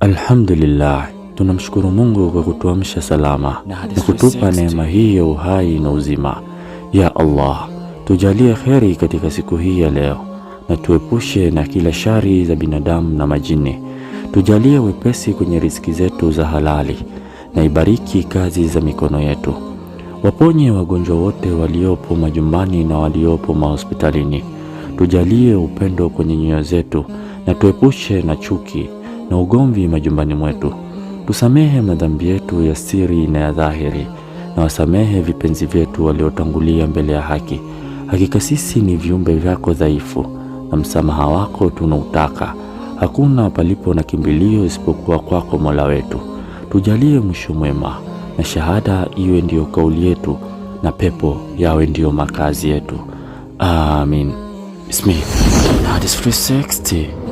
Alhamdulillah, tunamshukuru Mungu kwa kutuamsha salama na kutupa neema hii ya uhai na uzima. Ya Allah, tujalie kheri katika siku hii ya leo na tuepushe na kila shari za binadamu na majini. Tujalie wepesi kwenye riziki zetu za halali na ibariki kazi za mikono yetu. Waponye wagonjwa wote waliopo majumbani na waliopo mahospitalini. Tujalie upendo kwenye nyoyo zetu na tuepushe na chuki na ugomvi majumbani mwetu. Tusamehe madhambi yetu ya siri na ya dhahiri, na wasamehe vipenzi vyetu waliotangulia mbele ya haki. Hakika sisi ni viumbe vyako dhaifu, na msamaha wako tunautaka. Hakuna palipo na kimbilio isipokuwa kwako Mola wetu. Tujalie mwisho mwema, na shahada iwe ndiyo kauli yetu, na pepo yawe ndiyo makazi yetu. Amin. Bismillah. Hadis 360.